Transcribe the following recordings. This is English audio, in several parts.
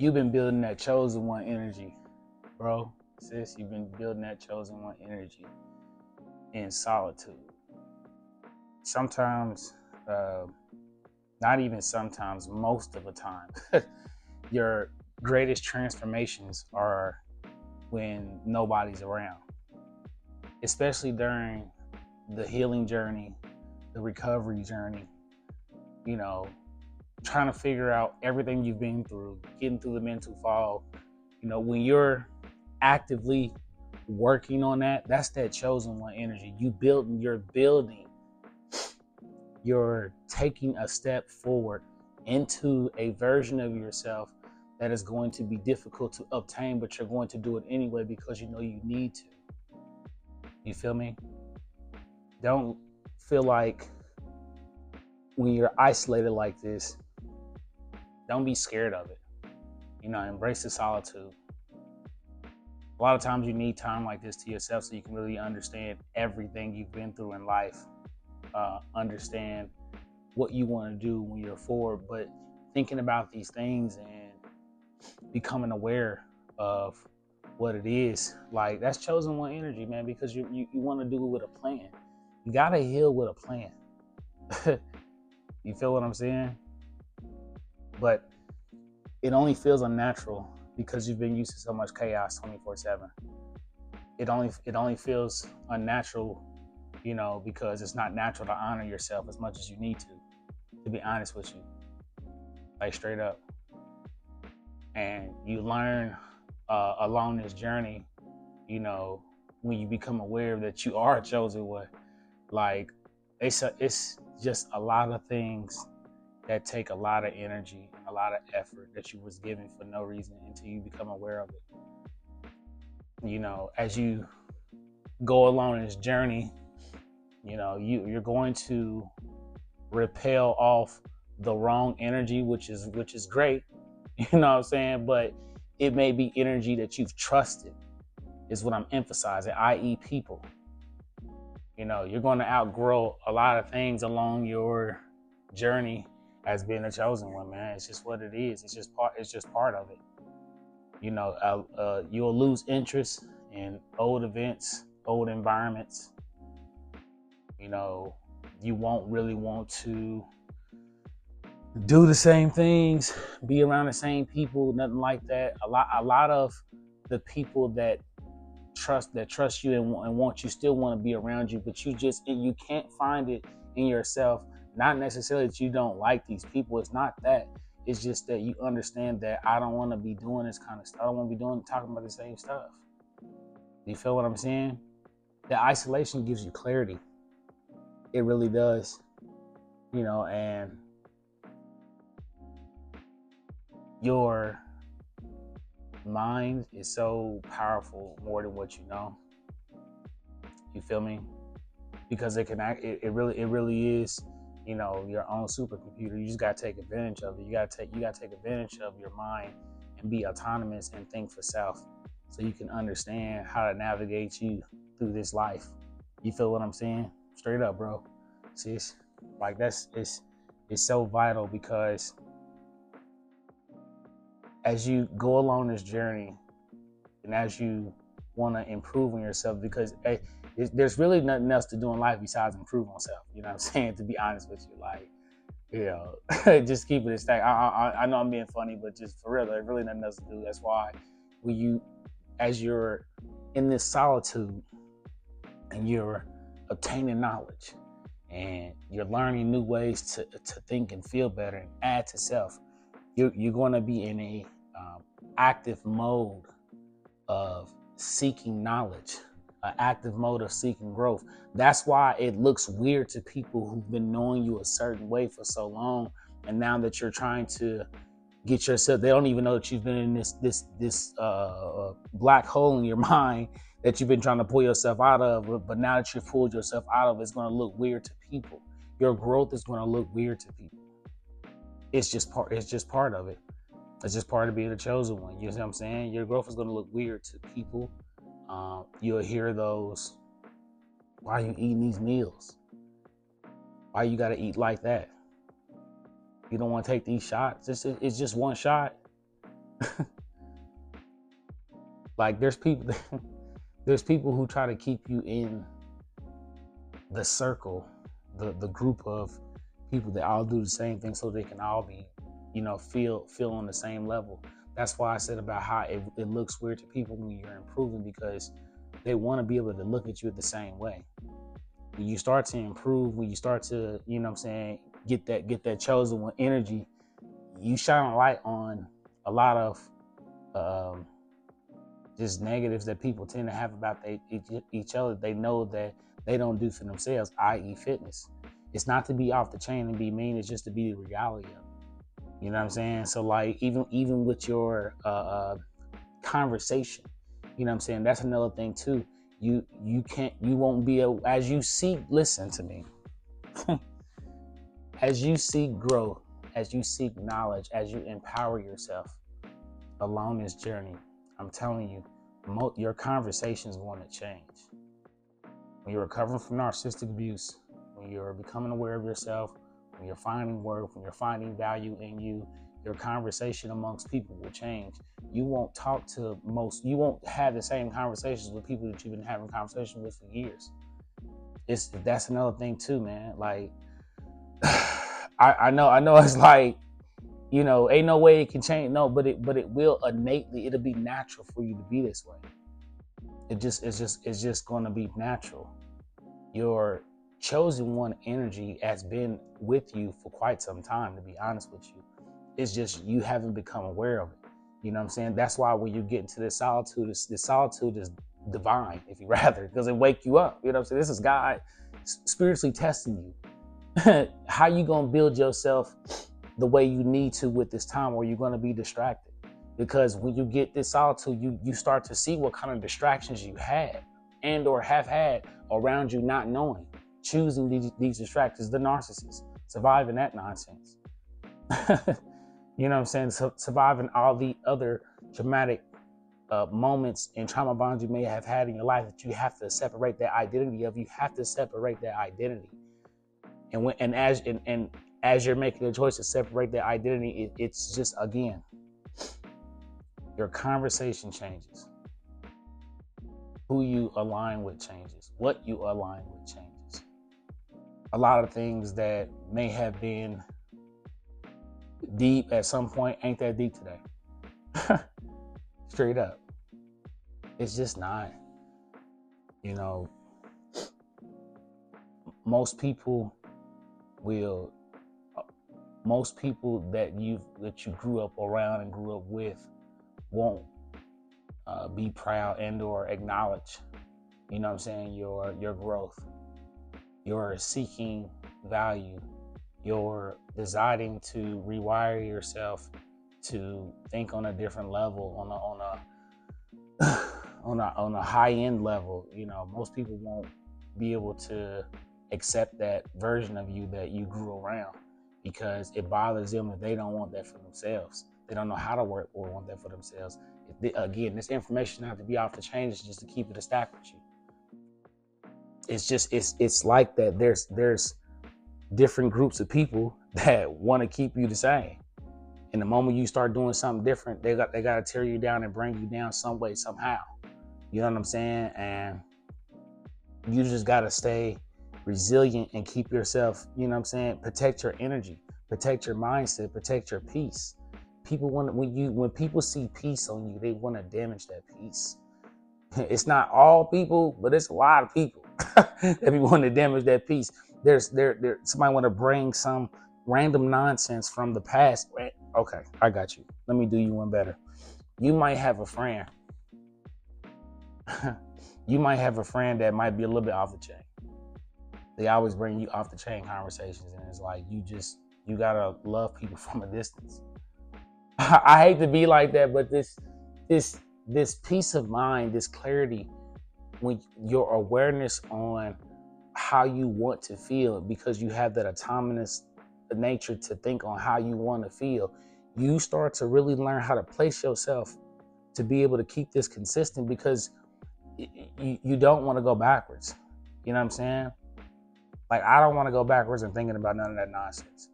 You've been building that chosen one energy, bro. Sis, you've been building that chosen one energy in solitude. Sometimes, uh, not even sometimes, most of the time, your greatest transformations are when nobody's around, especially during the healing journey, the recovery journey, you know, trying to figure out everything you've been through, getting through the mental fog. When you're actively working on that, that's that chosen one energy. You're taking a step forward into a version of yourself that is going to be difficult to obtain, but you're going to do it anyway because you know you need to. You feel me? Don't feel like when you're isolated like this, don't be scared of it. Embrace the solitude. A lot of times you need time like this to yourself so you can really understand everything you've been through in life, understand what you want to do when you're forward, but thinking about these things and becoming aware of what it is, like that's chosen one energy, man, because you want to do it with a plan. You got to heal with a plan. You feel what I'm saying? But it only feels unnatural because you've been used to so much chaos 24/7. It only feels unnatural, because it's not natural to honor yourself as much as you need to be honest with you, like straight up. And you learn along this journey, when you become aware that you are a chosen one, like it's just a lot of things that take a lot of energy and a lot of effort that you was given for no reason until you become aware of it. As you go along this journey, you're going to repel off the wrong energy, which is great. You know what I'm saying? But it may be energy that you've trusted, is what I'm emphasizing, i.e. people. You're going to outgrow a lot of things along your journey as being a chosen one, man. It's just what it is. It's just part of it. You'll lose interest in old events, old environments. You won't really want to do the same things, be around the same people, nothing like that. A lot of the people that trust you and want you still want to be around you, but you can't find it in yourself. Not necessarily that you don't like these people. It's not that. It's just that you understand that I don't want to be doing this kind of stuff. I don't want to be talking about the same stuff. You feel what I'm saying? The isolation gives you clarity. It really does. And your mind is so powerful more than what you know. You feel me? Because it can act. It really is. Your own supercomputer. You just gotta take advantage of it. You gotta take advantage of your mind and be autonomous and think for self, so you can understand how to navigate you through this life. You feel what I'm saying? Straight up, bro. See, like it's so vital because as you go along this journey and as you want to improve on yourself, because there's really nothing else to do in life besides improve on self. You know what I'm saying? To be honest with you, just keep it a stack. I know I'm being funny, but just for real, there's really nothing else to do. That's why as you're in this solitude and you're obtaining knowledge and you're learning new ways to think and feel better and add to self, you're going to be in a active mode of seeking knowledge, an active mode of seeking growth. That's why it looks weird to people who've been knowing you a certain way for so long, and now that you're trying to get yourself, they don't even know that you've been in this black hole in your mind that you've been trying to pull yourself out of. But now that you've pulled yourself out of, it's going to look weird to people. Your growth is going to look weird to people. It's just part of it. It's just part of being a chosen one. You know what I'm saying? Your growth is going to look weird to people. You'll hear those, why are you eating these meals? Why you got to eat like that? You don't want to take these shots. It's just one shot. Like there's people there's people who try to keep you in the circle, the group of people that all do the same thing so they can all be, feel on the same level. That's why I said about how it looks weird to people when you're improving, because they want to be able to look at you the same way. When you start to improve, when you start to, get that chosen one energy, you shine a light on a lot of um, just negatives that people tend to have about each other. They know that they don't do for themselves, i.e., fitness. It's not to be off the chain and be mean. It's just to be the reality of it. You know what I'm saying? So like even with your conversation, you know what I'm saying? That's another thing too. You won't be able, as you seek. Listen to me. As you seek growth, as you seek knowledge, as you empower yourself along this journey, I'm telling you, your conversations want to change. When you're recovering from narcissistic abuse, when you're becoming aware of yourself, when you're finding worth, when you're finding value in you, your conversation amongst people will change. You won't you won't have the same conversations with people that you've been having conversations with for years. That's another thing too, man. Like, I know it's like, ain't no way it can change. No, but it will innately, it'll be natural for you to be this way. It's just going to be natural. Your chosen one energy has been with you for quite some time, to be honest with you. It's just you haven't become aware of it. You know what I'm saying? That's why when you get into this solitude is divine, if you rather, because it wake you up. You know what I'm saying? This is God spiritually testing you. How you gonna build yourself the way you need to with this time, or you're gonna be distracted? Because when you get this solitude, you start to see what kind of distractions you had and or have had around you, not knowing, choosing these distractions, the narcissist, surviving that nonsense. You know what I'm saying? Surviving all the other traumatic moments and trauma bonds you may have had in your life that you have to separate that identity of. You have to separate that identity. And as you're making the choice to separate that identity, it's just, again, your conversation changes. Who you align with changes. What you align with changes. A lot of things that may have been deep at some point ain't that deep today. Straight up. It's just not. Most people that you grew up around and grew up with won't be proud and or acknowledge, you know what I'm saying, your growth, your seeking value, your deciding to rewire yourself to think on a different level, on a high end level. Most people won't be able to accept that version of you that you grew around, because it bothers them if they don't want that for themselves. They don't know how to work or want that for themselves. Again, this information not to be off the chain, is just to keep it a stack with you. It's like that. There's different groups of people that want to keep you the same. And the moment you start doing something different, they got to tear you down and bring you down some way, somehow. You know what I'm saying? And you just got to stay resilient and keep yourself, you know what I'm saying? Protect your energy, protect your mindset, protect your peace. People when people see peace on you, they want to damage that peace. It's not all people, but it's a lot of people that be wanting to damage that peace. Somebody want to bring some random nonsense from the past. Okay, I got you. Let me do you one better. You might have a friend. You might have a friend that might be a little bit off the chain. They always bring you off the chain conversations, and it's like you gotta love people from a distance. I hate to be like that, but this peace of mind, this clarity, when your awareness on how you want to feel, because you have that autonomous nature to think on how you want to feel, you start to really learn how to place yourself to be able to keep this consistent, because you don't want to go backwards. You know what I'm saying? Like, I don't want to go backwards and thinking about none of that nonsense.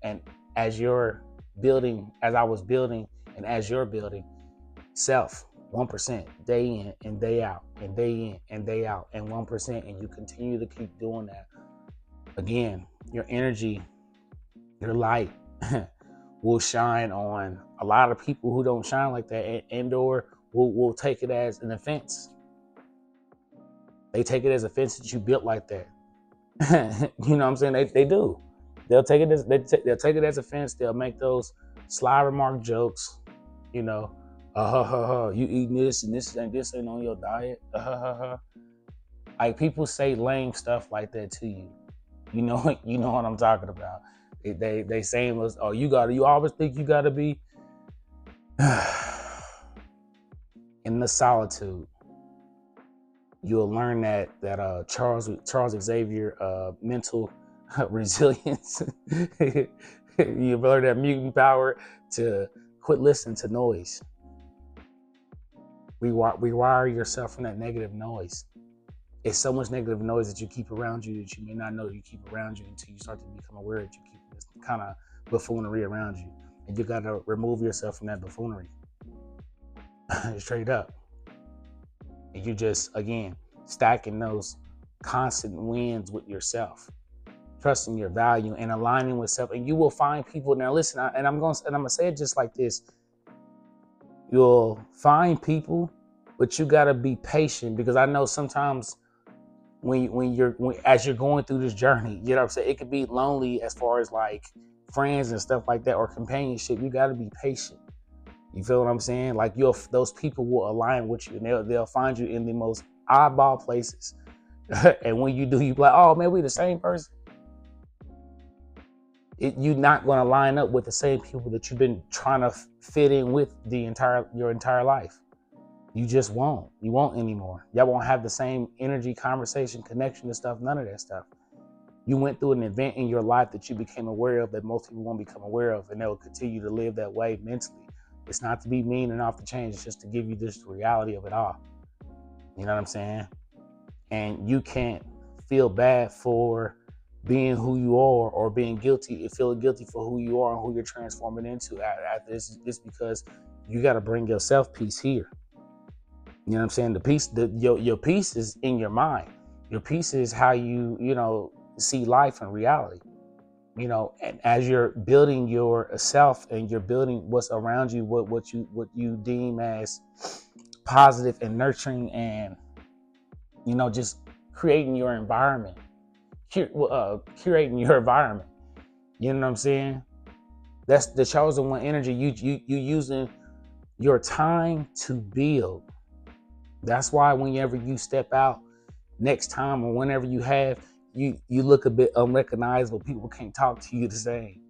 And as I was building And as you're building self, 1% day in and day out, and day in and day out, and 1%, and you continue to keep doing that, again, your energy, your light will shine on a lot of people who don't shine like that, and or will take it as an offense. They take it as offense that you built like that. You know what I'm saying? They do. They'll take it as they'll take it as offense. They'll make those sly remark jokes. You know, you eating this and this ain't on your diet. Like, people say lame stuff like that to you. You know what I'm talking about. They saying was, oh, you always think you gotta be in the solitude. You'll learn that Charles Xavier mental resilience. You learn that mutant power to quit listening to noise. Rewire yourself from that negative noise. It's so much negative noise that you keep around you that you may not know you keep around you until you start to become aware that you keep this kind of buffoonery around you. And you got to remove yourself from that buffoonery. Straight up. And you just, again, stacking those constant wins with yourself, trusting your value and aligning with self. And you will find people. Now listen, I'm gonna say it just like this. You'll find people, but you gotta be patient, because I know sometimes as you're going through this journey, you know what I'm saying, it could be lonely as far as like friends and stuff like that, or companionship. You gotta be patient. You feel what I'm saying? Like, those people will align with you, and they'll find you in the most oddball places. And when you do, you be like, oh man, we the same person. You're not going to line up with the same people that you've been trying to fit in with your entire life. You just won't. You won't anymore. Y'all won't have the same energy, conversation, connection and stuff. None of that stuff. You went through an event in your life that you became aware of that most people won't become aware of, and they will continue to live that way mentally. It's not to be mean and off the chain. It's just to give you this reality of it all. You know what I'm saying? And you can't feel bad for being who you are, or being guilty, feeling guilty for who you are and who you're transforming into after this. Just because you got to bring your self peace here. You know what I'm saying? The peace, your peace is in your mind. Your peace is how you see life and reality. And as you're building yourself and you're building what's around you, what you deem as positive and nurturing, and just creating your environment, curating your environment. You know what I'm saying? That's the chosen one energy. You using your time to build. That's why whenever you step out next time, or whenever you look a bit unrecognizable. People can't talk to you the same.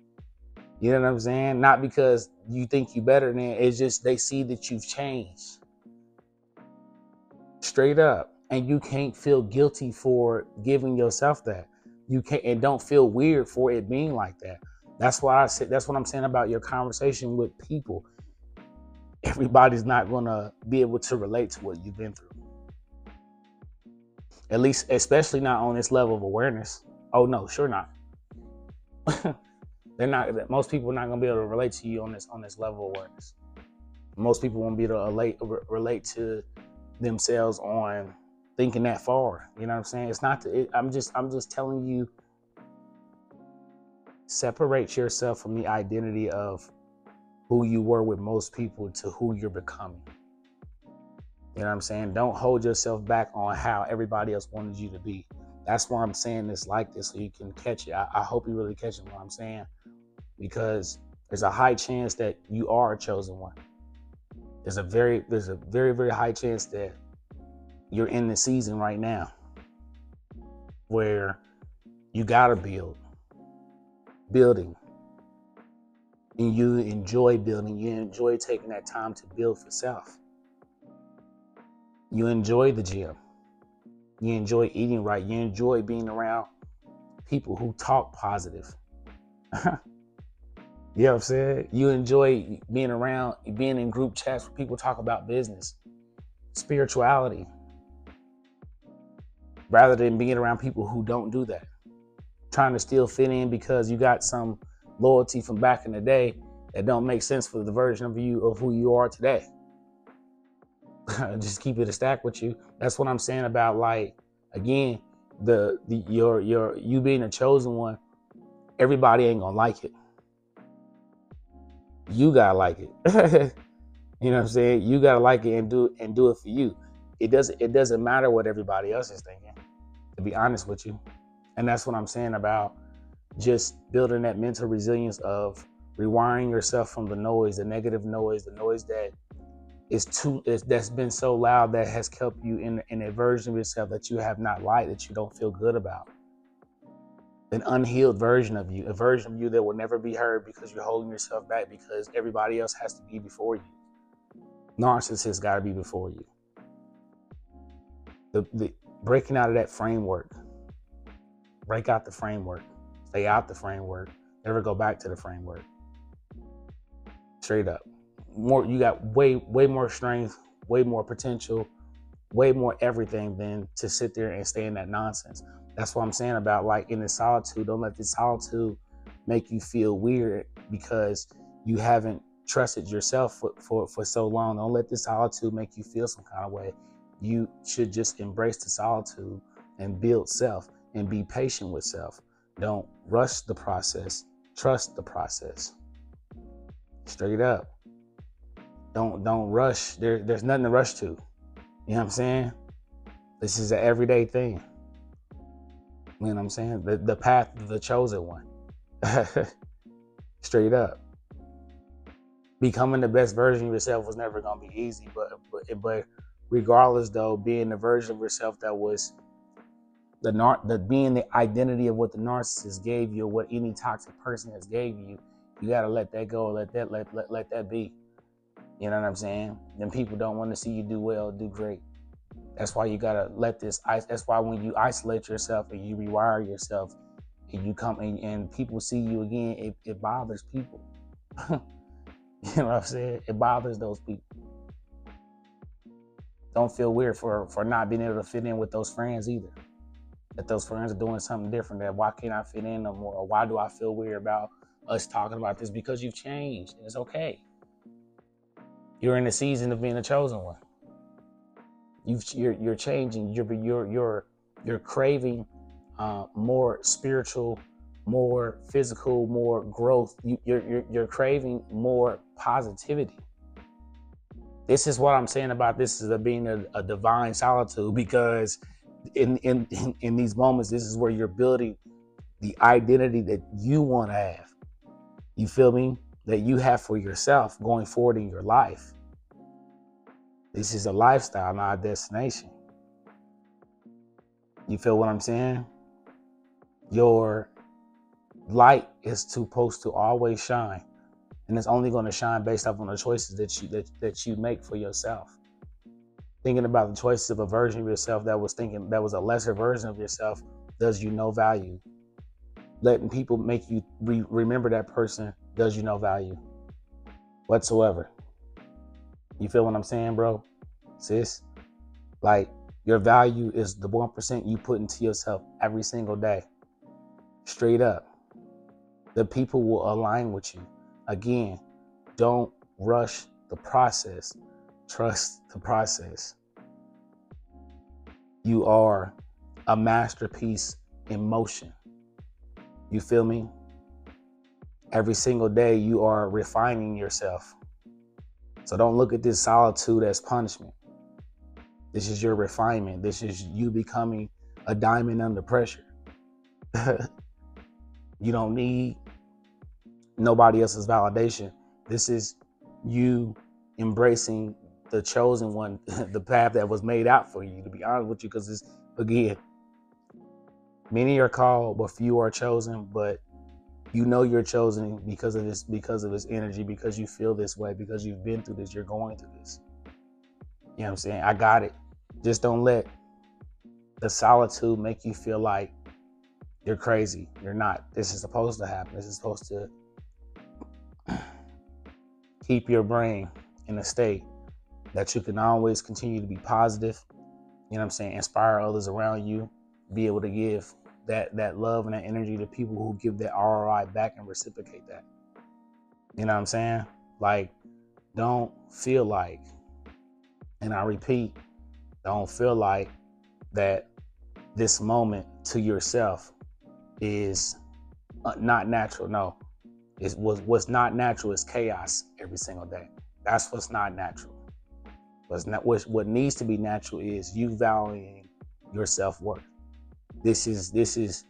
You know what I'm saying? Not because you think you better than it. It's just they see that you've changed. Straight up. And you can't feel guilty for giving yourself that. You can't, and don't feel weird for it being like that. That's what I'm saying about your conversation with people. Everybody's not gonna be able to relate to what you've been through. At least, especially not on this level of awareness. Oh no, sure not. They're not. Most people are not gonna be able to relate to you on this level of awareness. Most people won't be able to relate to themselves on thinking that far. You know what I'm saying? It's not. I'm just telling you. Separate yourself from the identity of who you were with most people to who you're becoming. You know what I'm saying? Don't hold yourself back on how everybody else wanted you to be. That's why I'm saying this like this, so you can catch it. I hope you really catch what I'm saying, because there's a high chance that you are a chosen one. There's a very, very high chance that you're in the season right now where you gotta building, and you enjoy building. You enjoy taking that time to build for self. You enjoy the gym. You enjoy eating right. You enjoy being around people who talk positive. You know what I'm saying? You enjoy being in group chats where people talk about business, spirituality, rather than being around people who don't do that. Trying to still fit in because you got some loyalty from back in the day, It don't make sense for the version of you of who you are today. Just keep it a stack with you. That's what I'm saying about, like, again, your you being a chosen one. Everybody ain't gonna like it. You gotta like it. You know what I'm saying? You gotta like it and do it for you. It doesn't matter what everybody else is thinking, to be honest with you. And that's what I'm saying about just building that mental resilience of rewiring yourself from the noise, the negative noise, the noise that that's been so loud that has kept you in a version of yourself that you have not liked, that you don't feel good about. An unhealed version of you, a version of you that will never be heard because you're holding yourself back because everybody else has to be before you. Narcissists got to be before you. The breaking out of that framework. Break out the framework. Stay out the framework. Never go back to the framework. Straight up. You got way more strength, way more potential, way more everything than to sit there and stay in that nonsense. That's what I'm saying about, like, in the solitude. Don't let the solitude make you feel weird because you haven't trusted yourself for so long. Don't let the solitude make you feel some kind of way. You should just embrace the solitude and build self and be patient with self. Don't rush the process. Trust the process. Straight up. Don't rush. There's nothing to rush to. You know what I'm saying? This is an everyday thing. You know what I'm saying? The path of the chosen one. Straight up. Becoming the best version of yourself was never gonna be easy, but regardless though, being the version of yourself that was being the identity of what the narcissist gave you, or what any toxic person has gave you, you gotta let that go. Let that be. You know what I'm saying? Then people don't want to see you do well, do great. That's why you gotta that's why when you isolate yourself and you rewire yourself and you come and people see you again, it bothers people. You know what I'm saying? It bothers those people. Don't feel weird for not being able to fit in with those friends either. That those friends are doing something different. That why can't I fit in no more? Or why do I feel weird about us talking about this? Because you've changed. It's okay. You're in the season of being a chosen one. You're changing. You're craving more spiritual, more physical, more growth. You're craving more positivity. This is what I'm saying about this is being a divine solitude, because in these moments, this is where you're building the identity that you want to have. You feel me? That you have for yourself going forward in your life. This is a lifestyle, not a destination. You feel what I'm saying? Your light is supposed to always shine, and it's only going to shine based off on the choices that you make for yourself. Thinking about the choices of a version of yourself that was a lesser version of yourself does you no value. Letting people make you remember that person does you no value whatsoever. You feel what I'm saying, bro? Sis? Like, your value is the 1% you put into yourself every single day. Straight up. The people will align with you. Again, don't rush the process. Trust the process. You are a masterpiece in motion. You feel me? Every single day you are refining yourself. So don't look at this solitude as punishment. This is your refinement. This is you becoming a diamond under pressure. You don't need nobody else's validation. This is you embracing the chosen one, the path that was made out for you, to be honest with you, because it's, again, many are called, but few are chosen. But you know you're chosen because of this energy, because you feel this way, because you've been through this, you're going through this. You know what I'm saying? I got it. Just don't let the solitude make you feel like you're crazy. You're not. This is supposed to happen. This is supposed to keep your brain in a state that you can always continue to be positive. You know what I'm saying? Inspire others around you. Be able to give that love and that energy to people who give that ROI back and reciprocate that. You know what I'm saying? Like, don't feel like, and I repeat, don't feel like that this moment to yourself is not natural. No, what's not natural is chaos every single day. That's what's not natural. What needs to be natural is you valuing your self-worth. This is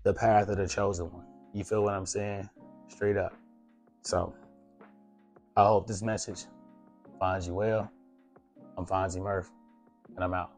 the path of the chosen one. You feel what I'm saying? Straight up. So I hope this message finds you well. I'm Fonzie Murph, and I'm out.